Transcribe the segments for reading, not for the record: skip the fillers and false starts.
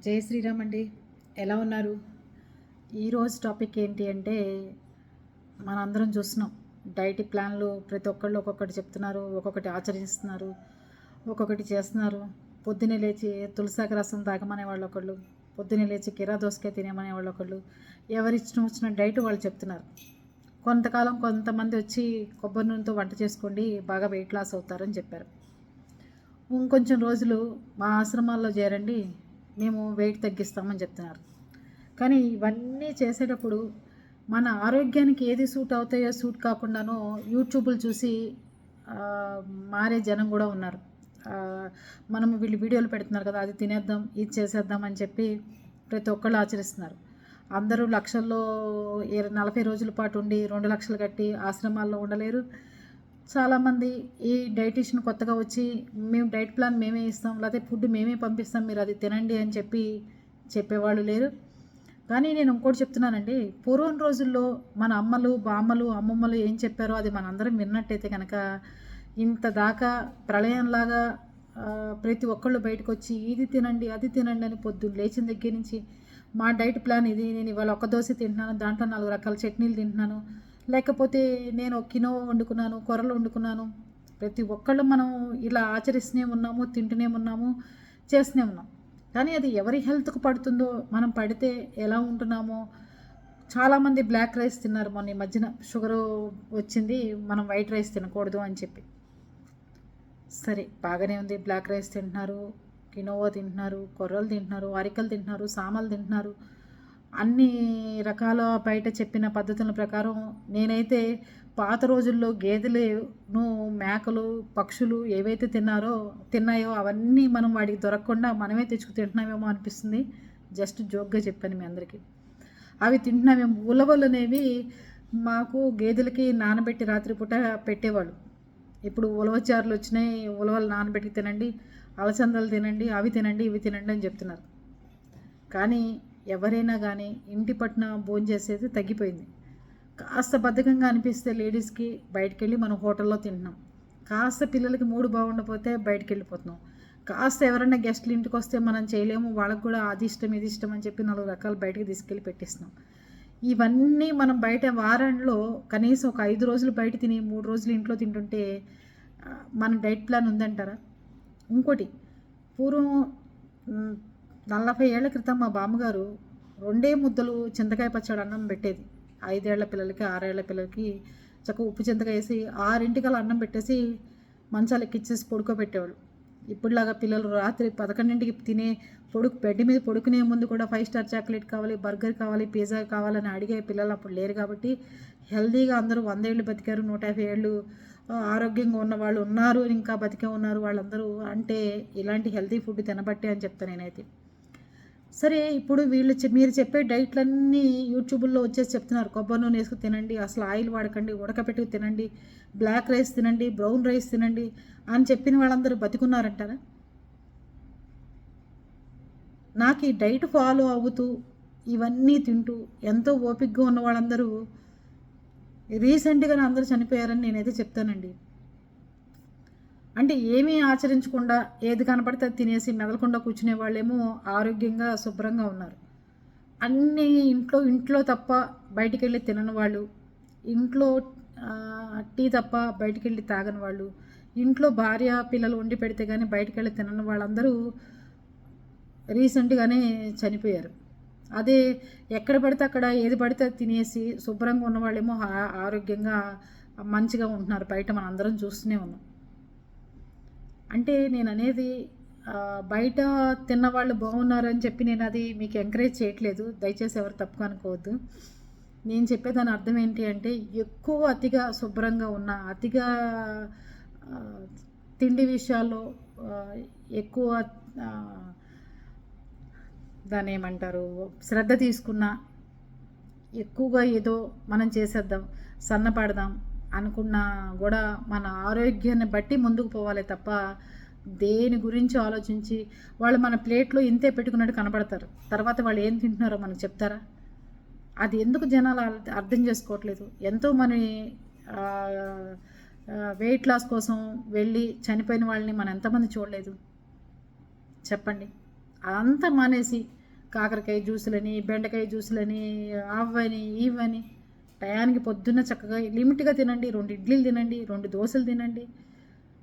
జై శ్రీరామ్ అండి. ఎలా ఉన్నారు? ఈరోజు టాపిక్ ఏంటి అంటే, మనందరం చూస్తున్నాం డైట్ ప్లాన్లు ప్రతి ఒక్కళ్ళు ఒక్కొక్కటి చెప్తున్నారు, ఒక్కొక్కటి ఆచరిస్తున్నారు, ఒక్కొక్కటి చేస్తున్నారు. పొద్దున్నే లేచి తులసాకు రసం తాగమనే వాళ్ళు ఒకళ్ళు, పొద్దున్నే లేచి కీరా దోసకాయ తినేమనే వాళ్ళు ఒకళ్ళు, ఎవరిష్టం వచ్చిన డైట్ వాళ్ళు చెప్తున్నారు. కొంతకాలం కొంతమంది వచ్చి కొబ్బరి నూనెతో వంట చేసుకోండి, బాగా వెయిట్ లాస్ అవుతారని చెప్పారు. ఇంకొంచెం రోజులు మా ఆశ్రమాల్లో చేరండి, మేము వెయిట్ తగ్గిస్తామని చెప్తున్నారు. కానీ ఇవన్నీ చేసేటప్పుడు మన ఆరోగ్యానికి ఏది సూట్ అవుతాయో సూట్ కాకుండానో యూట్యూబ్లు చూసి మారే జనం కూడా ఉన్నారు. మనం వీళ్ళు వీడియోలు పెడుతున్నారు కదా, అది తినేద్దాం ఇది చేసేద్దాం అని చెప్పి ప్రతి ఒక్కళ్ళు ఆచరిస్తున్నారు. అందరూ లక్షల్లో 40 రోజుల పాటు ఉండి 2 లక్షలు కట్టి ఆశ్రమాల్లో ఉండలేరు. చాలామంది ఈ డైటీషియన్ కొత్తగా వచ్చి మేము డైట్ ప్లాన్ మేమే ఇస్తాం, లేకపోతే ఫుడ్ మేమే పంపిస్తాం, మీరు అది తినండి అని చెప్పేవాళ్ళు లేరు. కానీ నేను ఇంకోటి చెప్తున్నానండి, పూర్వం రోజుల్లో మన అమ్మలు బామ్మలు అమ్మమ్మలు ఏం చెప్పారో అది మనందరం విన్నట్టయితే కనుక ఇంత దాకా ప్రళయంలాగా ప్రతి ఒక్కళ్ళు బయటకు వచ్చి ఇది తినండి అది తినండి అని పొద్దున్న లేచిన దగ్గర నుంచి మా డైట్ ప్లాన్ ఇది, నేను ఇవాళ ఒక దోశ తింటున్నాను, దాంట్లో 4 రకాల చట్నీలు తింటున్నాను, లేకపోతే నేను కినోవా వండుకున్నాను, కూరలు వండుకున్నాను. ప్రతి ఒక్కళ్ళు మనం ఇలా ఆచరిస్తూనే ఉన్నాము, తింటూనే ఉన్నాము, చేస్తూనే ఉన్నాం. కానీ అది ఎవరి హెల్త్కు పడుతుందో, మనం పడితే ఎలా ఉంటున్నామో. చాలామంది బ్లాక్ రైస్ తిన్నారు మొన్న ఈ మధ్యన, షుగరు వచ్చింది, మనం వైట్ రైస్ తినకూడదు అని చెప్పి. సరే బాగానే ఉంది, బ్లాక్ రైస్ తింటున్నారు, కినోవా తింటున్నారు, కొర్రలు తింటున్నారు, అరికలు తింటున్నారు, సామలు తింటున్నారు, అన్ని రకాల బయట చెప్పిన పద్ధతుల ప్రకారం. నేనైతే పాత రోజుల్లో గేదెలు మేకలు పక్షులు ఏవైతే తిన్నాయో అవన్నీ మనం వాటికి దొరకకుండా మనమే తెచ్చుకు తింటున్నామేమో అనిపిస్తుంది. జస్ట్ జోక్గా చెప్పాను మీ అందరికీ. అవి తింటున్నామేమో. ఉలవలు అనేవి మాకు గేదెలకి నానబెట్టి రాత్రిపూట పెట్టేవాళ్ళు. ఇప్పుడు ఉలవచారులు వచ్చినాయి, ఉలవలు నానబెట్టి తినండి, అలసందలు తినండి, అవి తినండి ఇవి తినండి అని చెప్తున్నారు. కానీ ఎవరైనా కానీ ఇంటి పట్టున భోంచేసేది తగ్గిపోయింది. కాస్త బద్ధకంగా అనిపిస్తే లేడీస్కి బయటికి వెళ్ళి మనం హోటల్లో తింటున్నాం. కాస్త పిల్లలకి మూడు బాగుండకపోతే బయటికి వెళ్ళిపోతున్నాం. కాస్త ఎవరైనా గెస్ట్లు ఇంటికి వస్తే మనం చేయలేము, వాళ్ళకు కూడా అది ఇష్టం ఇది ఇష్టం అని చెప్పి 4 రకాలు బయటికి తీసుకెళ్ళి పెట్టిస్తున్నాం. ఇవన్నీ మనం బయట వారంలో కనీసం ఒక 5 రోజులు బయట తిని 3 రోజులు ఇంట్లో తింటుంటే మన డైట్ ప్లాన్ ఉందంటారా? ఇంకోటి, పూర్వం 40 ఏళ్ల క్రితం మా బామ్మగారు 2 ముద్దలు చింతకాయ పచ్చడి అన్నం పెట్టేది. 5 ఏళ్ల పిల్లలకి 6 ఏళ్ల పిల్లలకి చక్కగా ఉప్పు చింతకాయ వేసి 6ంటికల్లా అన్నం పెట్టేసి మంచాలు ఎక్కిచ్చేసి పడుకోబెట్టేవాళ్ళు. ఇప్పుడులాగా పిల్లలు రాత్రి 11ంటికి బెడ్ మీద పడుకునే ముందు కూడా 5 స్టార్ చాక్లెట్ కావాలి, బర్గర్ కావాలి, పిజ్జా కావాలని అడిగే పిల్లలు అప్పుడు లేరు. కాబట్టి హెల్తీగా అందరూ 100 ఏళ్ళు బతికారు, 150 ఏళ్ళు ఆరోగ్యంగా ఉన్న వాళ్ళు ఉన్నారు, ఇంకా బతికే ఉన్నారు వాళ్ళందరూ. అంటే ఇలాంటి హెల్తీ ఫుడ్ తినబట్టే అని చెప్తాను నేనైతే. సరే ఇప్పుడు మీరు చెప్పే డైట్లన్నీ యూట్యూబ్లో వచ్చేసి చెప్తున్నారు. కొబ్బరి నూనె వేసుకు తినండి, అసలు ఆయిల్ వాడకండి, ఉడకపెట్టుకు తినండి, బ్లాక్ రైస్ తినండి, బ్రౌన్ రైస్ తినండి అని చెప్పిన వాళ్ళందరూ బతికున్నారంటారా? నాకు ఈ డైట్ ఫాలో అవుతూ ఇవన్నీ తింటూ ఎంతో ఓపికగా ఉన్న వాళ్ళందరూ రీసెంట్గా అందరూ చనిపోయారని నేనైతే చెప్తానండి. అంటే ఏమీ ఆచరించకుండా ఏది కనపడితే అది తినేసి మెదలకుండా కూర్చునే వాళ్ళేమో ఆరోగ్యంగా శుభ్రంగా ఉన్నారు. అన్నీ ఇంట్లో తప్ప బయటికి వెళ్ళి తినని వాళ్ళు, ఇంట్లో టీ తప్ప బయటికి వెళ్ళి తాగని వాళ్ళు, ఇంట్లో భార్య పిల్లలు వండి పెడితే కానీ బయటికి వెళ్ళి తినని వాళ్ళందరూ రీసెంట్గానే చనిపోయారు. అదే ఎక్కడ పడితే అక్కడ ఏది పడితే అది తినేసి శుభ్రంగా ఉన్న వాళ్ళేమో ఆరోగ్యంగా మంచిగా ఉంటున్నారు. బయట మనం అందరం చూస్తూనే ఉన్నాం. అంటే నేను అనేది బయట తిన్నవాళ్ళు బాగున్నారని చెప్పి నేను అది మీకు ఎంకరేజ్ చేయట్లేదు, దయచేసి ఎవరు తప్పుగా అనుకోవద్దు. నేను చెప్పేదాని అర్థం ఏంటి అంటే, ఎక్కువ అతిగా శుభ్రంగా ఉన్న, అతిగా తిండి విషయాల్లో ఎక్కువ దాన్ని ఏమంటారు శ్రద్ధ తీసుకున్న, ఎక్కువగా ఏదో మనం చేసేద్దాం సన్నపడదాం అనుకున్నా కూడా మన ఆరోగ్యాన్ని బట్టి ముందుకు పోవాలి తప్ప దేని గురించి ఆలోచించి వాళ్ళు మన ప్లేట్లో ఇంతే పెట్టుకున్నట్టు కనపడతారు. తర్వాత వాళ్ళు ఏం తింటున్నారో మనకు చెప్తారా? అది ఎందుకు జనాలు అర్థం చేసుకోవట్లేదు. ఎంతో మన వెయిట్ లాస్ కోసం వెళ్ళి చనిపోయిన వాళ్ళని మనం ఎంతమంది చూడలేదు చెప్పండి. అంతా మానేసి కాకరకాయ జ్యూసులని, బెండకాయ జ్యూసులని, అవ్వని ఇవని టయానికి పొద్దున్న చక్కగా లిమిట్గా తినండి. 2 ఇడ్లీలు తినండి, 2 దోశలు తినండి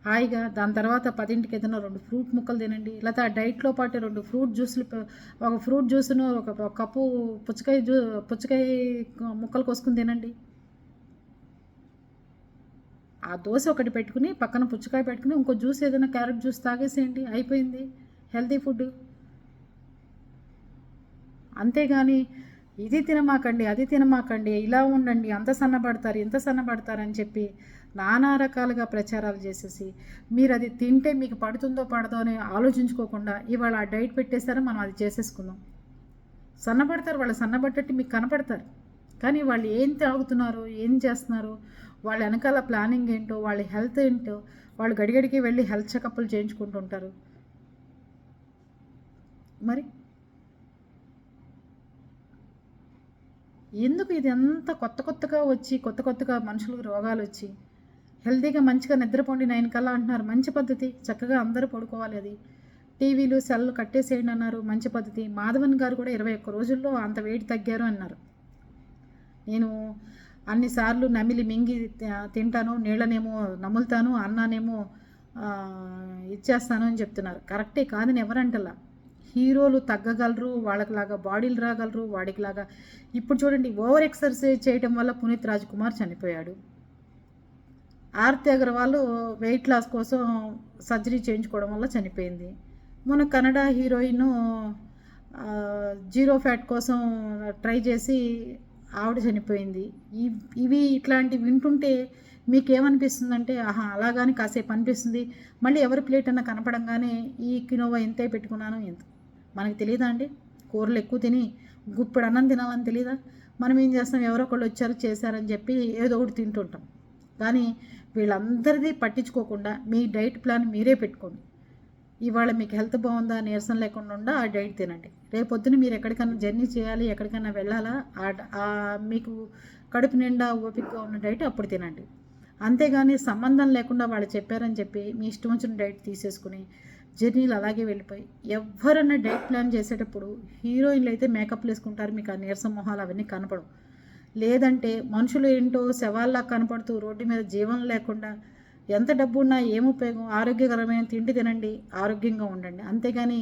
హాయిగా. దాని తర్వాత 10కి ఏదైనా 2 ఫ్రూట్ ముక్కలు తినండి. లేకపోతే ఆ డైట్‌లో పాటు 2 ఫ్రూట్ జ్యూసులు ఒక ఫ్రూట్ జ్యూస్‌ను ఒక కప్పు పుచ్చకాయ ముక్కలు కోసుకొని తినండి. ఆ దోశ ఒకటి పెట్టుకుని పక్కన పుచ్చకాయ పెట్టుకుని ఇంకో జ్యూస్ ఏదైనా క్యారెట్ జ్యూస్ తాగేసేయండి, అయిపోయింది హెల్తీ ఫుడ్. అంతేగాని ఇది తినమాకండి, అది తినమాకండి, ఇలా ఉండండి, అంత సన్నబడతారు, ఇంత సన్నబడతారు అని చెప్పి నానా రకాలుగా ప్రచారాలు చేసేసి మీరు అది తింటే మీకు పడుతుందో పడదో అని ఆలోచించుకోకుండా ఇవాళ ఆ డైట్ పెట్టేస్తారో మనం అది చేసేసుకుందాం. సన్నబడతారు, వాళ్ళు సన్నబడ్డట్టు మీకు కనపడతారు. కానీ వాళ్ళు ఏం తాగుతున్నారు, ఏం చేస్తున్నారు, వాళ్ళ వెనకాల ప్లానింగ్ ఏంటో, వాళ్ళ హెల్త్ ఏంటో, వాళ్ళు గడిగడికి వెళ్ళి హెల్త్ చెకప్లు చేయించుకుంటుంటారు. మరి ఎందుకు ఇది అంత కొత్తగా వచ్చి కొత్తగా మనుషులకు రోగాలు వచ్చి హెల్తీగా మంచిగా నిద్రపోండి 9 కల్లా అంటున్నారు, మంచి పద్ధతి. చక్కగా అందరూ పడుకోవాలి. అది టీవీలు సెల్లు కట్టేసేయండి అన్నారు, మంచి పద్ధతి. మాధవన్ గారు కూడా 21 రోజుల్లో అంత వెయిట్ తగ్గారు అన్నారు. నేను అన్నిసార్లు నమిలి మింగి తింటాను, నీళ్ళనేమో నములుతాను, అన్నానేమో ఇచ్చేస్తాను అని చెప్తున్నారు. కరెక్టే కాదని ఎవరంటలా. హీరోలు తగ్గగలరు, వాళ్ళకిలాగా బాడీలు రాగలరు, వాడికిలాగా. ఇప్పుడు చూడండి, ఓవర్ ఎక్సర్సైజ్ చేయడం వల్ల పునీత్ రాజ్కుమార్ చనిపోయాడు. ఆర్తి అగర్వాల్ వెయిట్ లాస్ కోసం సర్జరీ చేయించుకోవడం వల్ల చనిపోయింది. మన కన్నడ హీరోయిన్ జీరో ఫ్యాట్ కోసం ట్రై చేసి ఆవిడ చనిపోయింది. ఇవి ఇట్లాంటివి వింటుంటే మీకేమనిపిస్తుందంటే ఆహా అలాగాని కాసేపు అనిపిస్తుంది. మళ్ళీ ఎవరి ప్లేట్ అన్నా కనపడంగానే ఈ కినోవా ఎంతే పెట్టుకున్నాను ఎంత మనకి తెలియదా అండి? కూరలు ఎక్కువ తిని గుప్పుడు అన్నం తినాలని తెలియదా? మనం ఏం చేస్తాం, ఎవరో ఒకళ్ళు వచ్చారు చేశారని చెప్పి ఏదో ఒకటి తింటుంటాం. కానీ వీళ్ళందరిది పట్టించుకోకుండా మీ డైట్ ప్లాన్ మీరే పెట్టుకోండి. ఇవాళ మీకు హెల్త్ బాగుందా, నీరసం లేకుండా ఆ డైట్ తినండి. రేపొద్దున మీరు ఎక్కడికైనా జర్నీ చేయాలి, ఎక్కడికైనా వెళ్ళాలా, మీకు కడుపు నిండా ఓపికగా ఉన్న డైట్ అప్పుడు తినండి. అంతేగాని సంబంధం లేకుండా వాళ్ళు చెప్పారని చెప్పి మీ ఇష్టం వచ్చిన డైట్ తీసేసుకుని జర్నీలు అలాగే వెళ్ళిపోయి ఎవరన్నా డైట్ ప్లాన్ చేసేటప్పుడు హీరోయిన్లు అయితే మేకప్లు వేసుకుంటారు, మీకు ఆ నీరసం మొహాలు అవన్నీ కనపడవు. లేదంటే మనుషులు ఏంటో శవాల్లా కనపడుతూ రోడ్డు మీద జీవం లేకుండా ఎంత డబ్బు ఉన్నా ఏం ఉపయోగం? ఆరోగ్యకరమైన తిండి తినండి, ఆరోగ్యంగా ఉండండి. అంతేగాని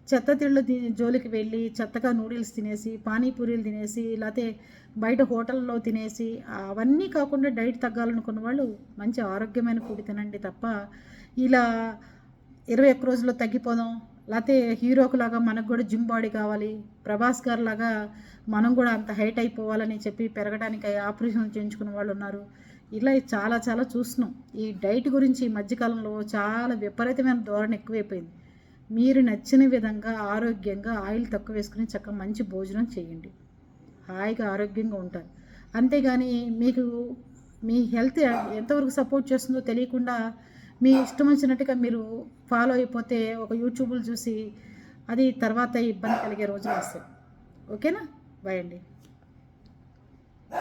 చెత్త తిళ్ళు జోలికి వెళ్ళి చెత్తగా నూడిల్స్ తినేసి, పానీపూరీలు తినేసి, లేకపోతే బయట హోటల్లో తినేసి అవన్నీ కాకుండా డైట్ తగ్గాలనుకున్న వాళ్ళు మంచి ఆరోగ్యమైన ఫుడ్ తినండి తప్ప ఇలా 21 రోజుల్లో తగ్గిపోదాం, లేకపోతే హీరోకు లాగా మనకు కూడా జిమ్ బాడీ కావాలి, ప్రభాస్ గారు లాగా మనం కూడా అంత హైట్ అయిపోవాలని చెప్పి పెరగడానికి ఆపరేషన్ చేయించుకున్న వాళ్ళు ఉన్నారు. ఇలా చాలా చాలా చూస్తున్నాం. ఈ డైట్ గురించి ఈ మధ్యకాలంలో చాలా విపరీతమైన ధోరణి ఎక్కువైపోయింది. మీరు నచ్చిన విధంగా ఆరోగ్యంగా ఆయిల్ తక్కువ వేసుకుని చక్కగా మంచి భోజనం చేయండి, హాయిగా ఆరోగ్యంగా ఉంటారు. అంతేగాని మీకు మీ హెల్త్ ఎంతవరకు సపోర్ట్ చేస్తుందో తెలియకుండా మీ ఇష్టం వచ్చినట్టుగా మీరు ఫాలో అయిపోతే ఒక యూట్యూబ్లు చూసి అది తర్వాత ఇబ్బంది కలిగే రోజులు వస్తాయి. ఓకేనా? బాయ్ అండి.